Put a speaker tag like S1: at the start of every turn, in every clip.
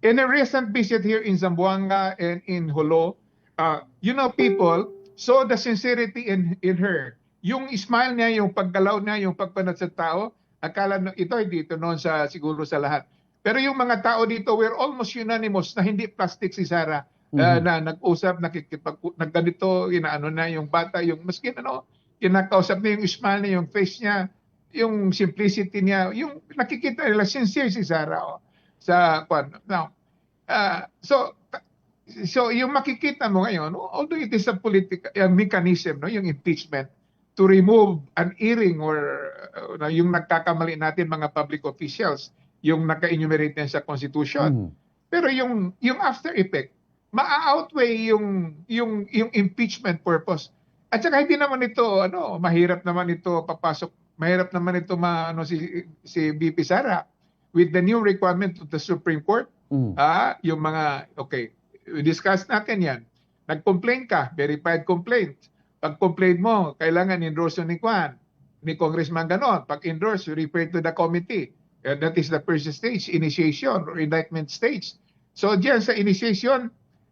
S1: In a recent visit here in Zamboanga and in Jolo, people saw the sincerity in her. Yung smile niya, yung paggalaw niya, yung pagpanat sa tao, akala ito ay dito noon sa siguro sa lahat. Pero yung mga tao dito were almost unanimous na hindi plastic si Sarah. Na nag-usap, nagganito, inaano na yung bata, yung maski kinakausap niya, yung smile niya, yung face niya, yung simplicity niya, yung nakikita nila sincere si Sarah sa kwan. Now, so yung makikita mo ngayon, although it is a political mechanism, no, yung impeachment to remove an earring or yung nagkakamali natin mga public officials, yung naka-enumerate na sa Constitution. Pero yung after effect, ma-outweigh yung impeachment purpose. At saka hindi naman ito mahirap naman ito papasok, mahirap naman ito si VP Sara with the new requirement of the Supreme Court. Yung mga discuss natin yan. Nag-complain ka, verified complaint. Pag-complain mo, kailangan endorse ni Congressman ganon. Pag-endorse, you refer to the committee. That is the first stage, initiation or indictment stage. So diyan sa initiation,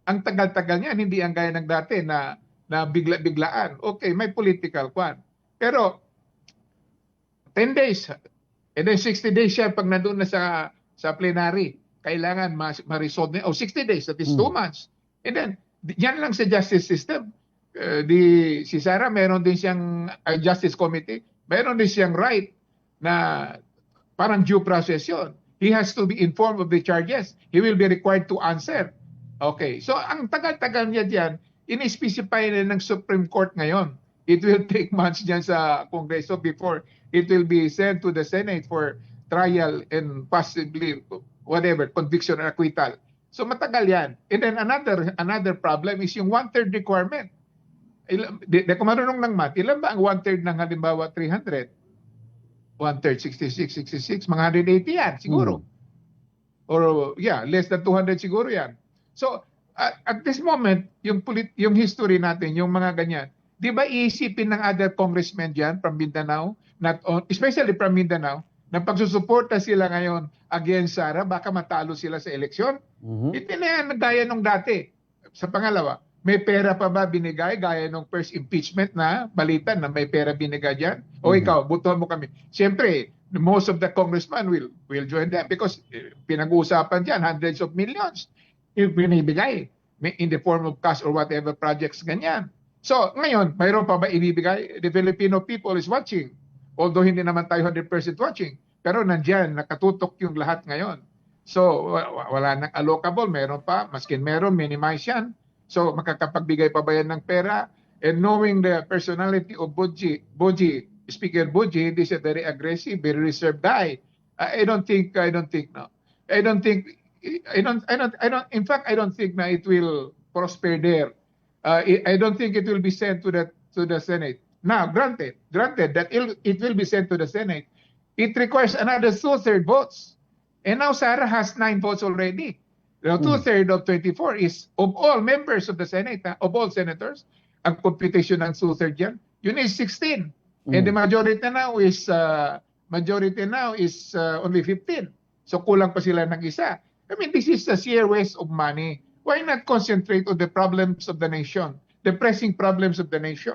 S1: ang tagal-tagal niyan, hindi ang gaya ng dati na bigla-biglaan. Okay, may political kwan. Pero 10 days, and then 60 days siya pag nandun na sa plenary. Kailangan ma-resolve niya. 60 days, that is 2 months. And then, yan lang sa justice system. Si Sara, meron din siyang justice committee, meron din siyang right na parang due process yun. He has to be informed of the charges. He will be required to answer. Okay, so ang tagal-tagal niya dyan, in-specify na ng Supreme Court ngayon. It will take months dyan sa Kongreso before it will be sent to the Senate for trial and possibly whatever, conviction or acquittal. So matagal yan. And then another problem is yung 1/3 requirement. Di ko marunong ng math. Ilan ba ang 1/3 ng halimbawa 300? 1/3, 66, mga 180 yan siguro. Or less than 200 siguro yan. So at this moment, yung history natin, yung mga ganyan, di ba iisipin ng other congressmen dyan from Mindanao, especially from Mindanao, na pagsusuporta sila ngayon against Sara, baka matalo sila sa eleksyon. Hindi na yan gaya nung dati. Sa pangalawa, may pera pa ba binigay gaya nung first impeachment na balitan na may pera binigay dyan? O ikaw, butuhan mo kami. Siyempre, most of the congressmen will join them because pinag-uusapan dyan, hundreds of millions yung binibigay in the form of cash or whatever projects ganyan. So, ngayon, mayroon pa ba ibibigay? The Filipino people is watching. Although hindi naman tayo 100% watching. Pero nandiyan, nakatutok yung lahat ngayon. So, wala nang allocable. Meron pa. Maskin meron, minimize yan. So, makakapagbigay pa ba yan ng pera? And knowing the personality of Boji, Speaker Boji, this is a very aggressive, very reserved guy. I don't think, no. In fact, I don't think na it will prosper there. I don't think it will be sent to the Senate. Now, granted that it will be sent to the Senate, it requires another 2/3 votes. And now Sara has 9 votes already. Now, 2/3 of 24 is of all members of the Senate, of all senators. Ang computation ng 2/3 yan, yun is 16. And the majority now is only 15. So kulang pa sila ng isa. I mean, this is a sheer waste of money. Why not concentrate on the problems of the nation, the pressing problems of the nation?